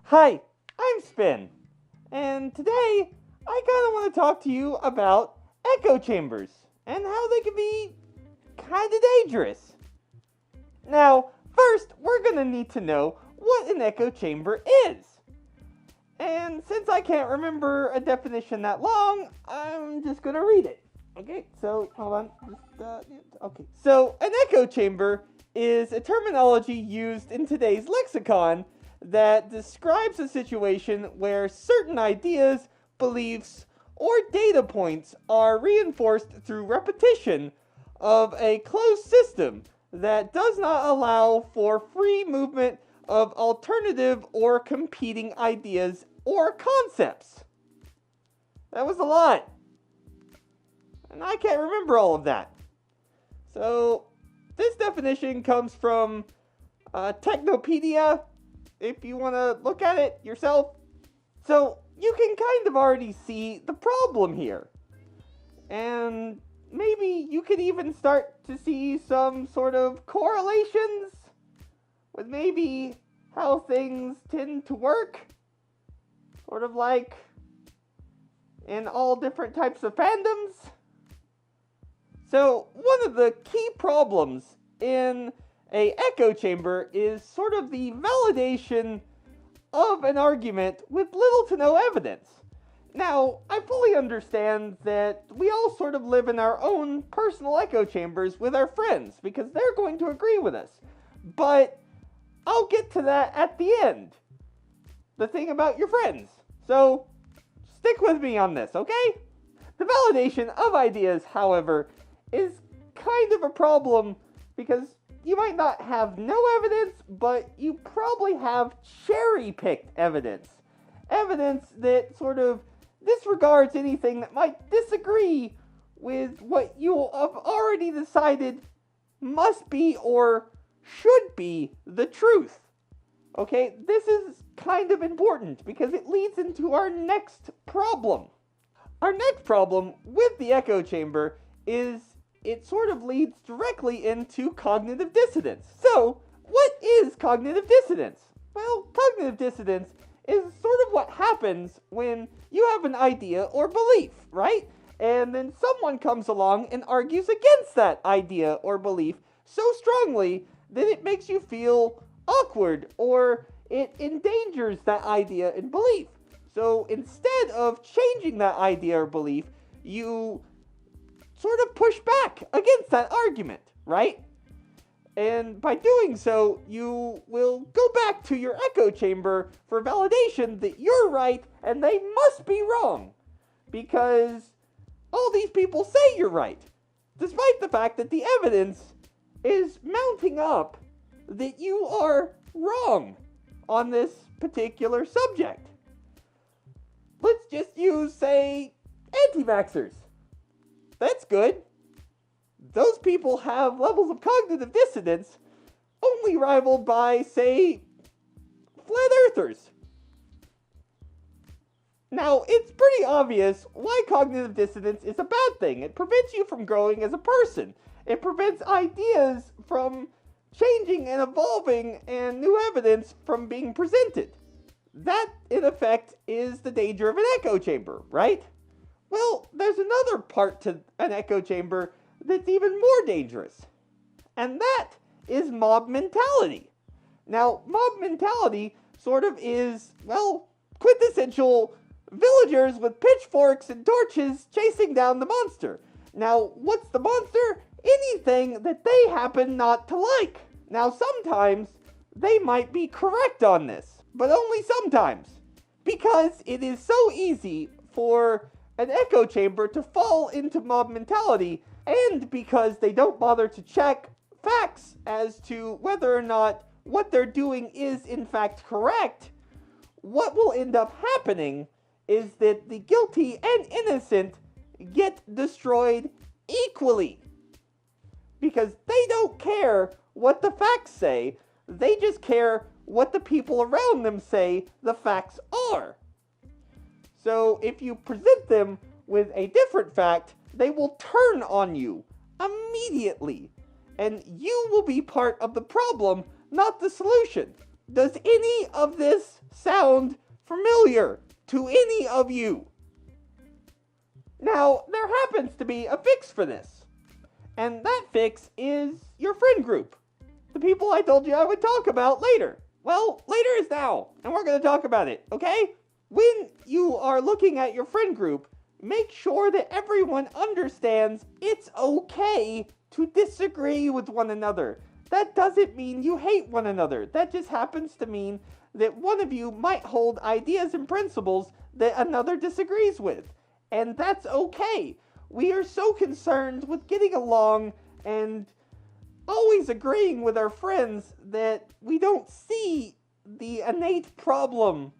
Hi, I'm Spyn, and today I kind of want to talk to you about echo chambers and how they can be kind of dangerous. Now, first, we're going to need to know what an echo chamber is. And since I can't remember a definition that long, I'm just going to read it. Okay, so hold on. Okay, so an echo chamber is a terminology used in today's lexicon that describes a situation where certain ideas, beliefs, or data points are reinforced through repetition of a closed system that does not allow for free movement of alternative or competing ideas or concepts. That was a lot. And I can't remember all of that. So, this definition comes from Technopedia, if you want to look at it yourself. So, you can kind of already see the problem here. And maybe you could even start to see some sort of correlations with maybe how things tend to work. Sort of like in all different types of fandoms. So, one of the key problems in a echo chamber is sort of the validation of an argument with little to no evidence. Now, I fully understand that we all sort of live in our own personal echo chambers with our friends because they're going to agree with us. But I'll get to that at the end. The thing about your friends. So, stick with me on this, okay? The validation of ideas, however, is kind of a problem because you might not have no evidence, but you probably have cherry-picked evidence. Evidence that sort of disregards anything that might disagree with what you have already decided must be or should be the truth. Okay, this is kind of important because it leads into our next problem. Our next problem with the echo chamber is it sort of leads directly into cognitive dissonance. So, what is cognitive dissonance? Well, cognitive dissonance is sort of what happens when you have an idea or belief, right? And then someone comes along and argues against that idea or belief so strongly that it makes you feel awkward or it endangers that idea and belief. So instead of changing that idea or belief, you sort of push back against that argument, right? And by doing so, you will go back to your echo chamber for validation that you're right and they must be wrong. Because all these people say you're right, despite the fact that the evidence is mounting up that you are wrong on this particular subject. Let's just use, say, anti-vaxxers. That's good. Those people have levels of cognitive dissonance only rivaled by, say, flat earthers. Now, it's pretty obvious why cognitive dissonance is a bad thing. It prevents you from growing as a person. It prevents ideas from changing and evolving and new evidence from being presented. That, in effect, is the danger of an echo chamber, right? Well, there's another part to an echo chamber that's even more dangerous. And that is mob mentality. Now, mob mentality sort of is, well, quintessential villagers with pitchforks and torches chasing down the monster. Now, what's the monster? Anything that they happen not to like. Now, sometimes they might be correct on this, but only sometimes. Because it is so easy for an echo chamber to fall into mob mentality, and because they don't bother to check facts as to whether or not what they're doing is in fact correct, what will end up happening is that the guilty and innocent get destroyed equally. Because they don't care what the facts say, they just care what the people around them say the facts are. So if you present them with a different fact, they will turn on you immediately. And you will be part of the problem, not the solution. Does any of this sound familiar to any of you? Now, there happens to be a fix for this. And that fix is your friend group. The people I told you I would talk about later. Well, later is now, and we're going to talk about it, okay? When you are looking at your friend group, make sure that everyone understands it's okay to disagree with one another. That doesn't mean you hate one another. That just happens to mean that one of you might hold ideas and principles that another disagrees with. And that's okay. We are so concerned with getting along and always agreeing with our friends that we don't see the innate problem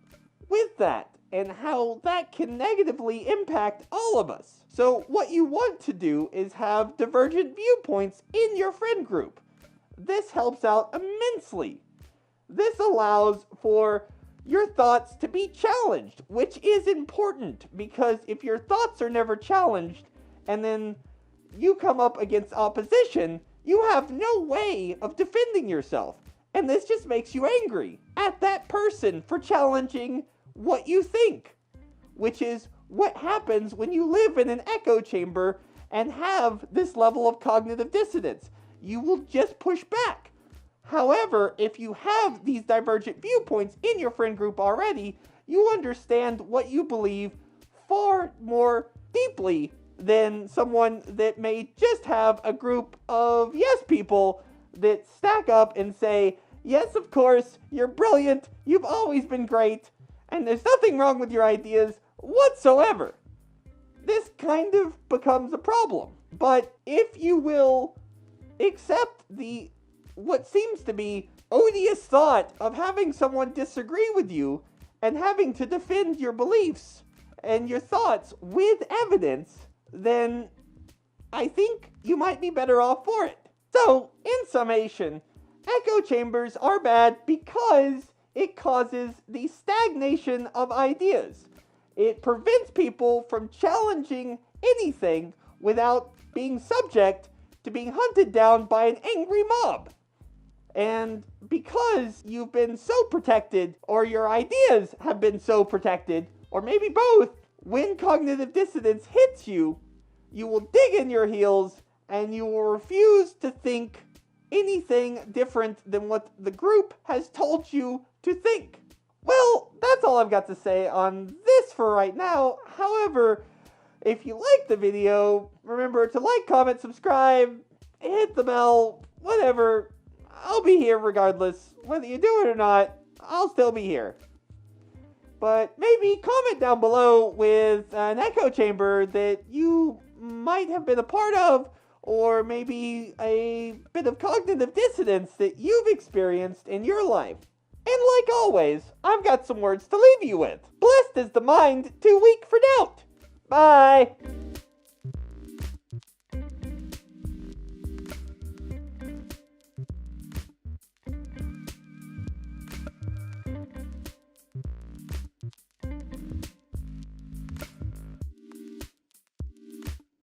with that and how that can negatively impact all of us. So what you want to do is have divergent viewpoints in your friend group. This helps out immensely. This allows for your thoughts to be challenged, which is important because if your thoughts are never challenged and then you come up against opposition, you have no way of defending yourself. And this just makes you angry at that person for challenging what you think, which is what happens when you live in an echo chamber and have this level of cognitive dissonance. You will just push back. However, if you have these divergent viewpoints in your friend group already, you understand what you believe far more deeply than someone that may just have a group of yes people that stack up and say, yes, of course, you're brilliant, you've always been great, and there's nothing wrong with your ideas whatsoever. This kind of becomes a problem. But if you will accept what seems to be odious thought of having someone disagree with you and having to defend your beliefs and your thoughts with evidence, then I think you might be better off for it. So, in summation, echo chambers are bad because it causes the stagnation of ideas. It prevents people from challenging anything without being subject to being hunted down by an angry mob. And because you've been so protected, or your ideas have been so protected, or maybe both, when cognitive dissonance hits you, you will dig in your heels and you will refuse to think anything different than what the group has told you to think. Well, that's all I've got to say on this for right now. However, if you like the video, remember to like, comment, subscribe, hit the bell, whatever. I'll be here regardless. Whether you do it or not, I'll still be here. But maybe comment down below with an echo chamber that you might have been a part of, or maybe a bit of cognitive dissonance that you've experienced in your life. And like always, I've got some words to leave you with. Blessed is the mind too weak for doubt. Bye.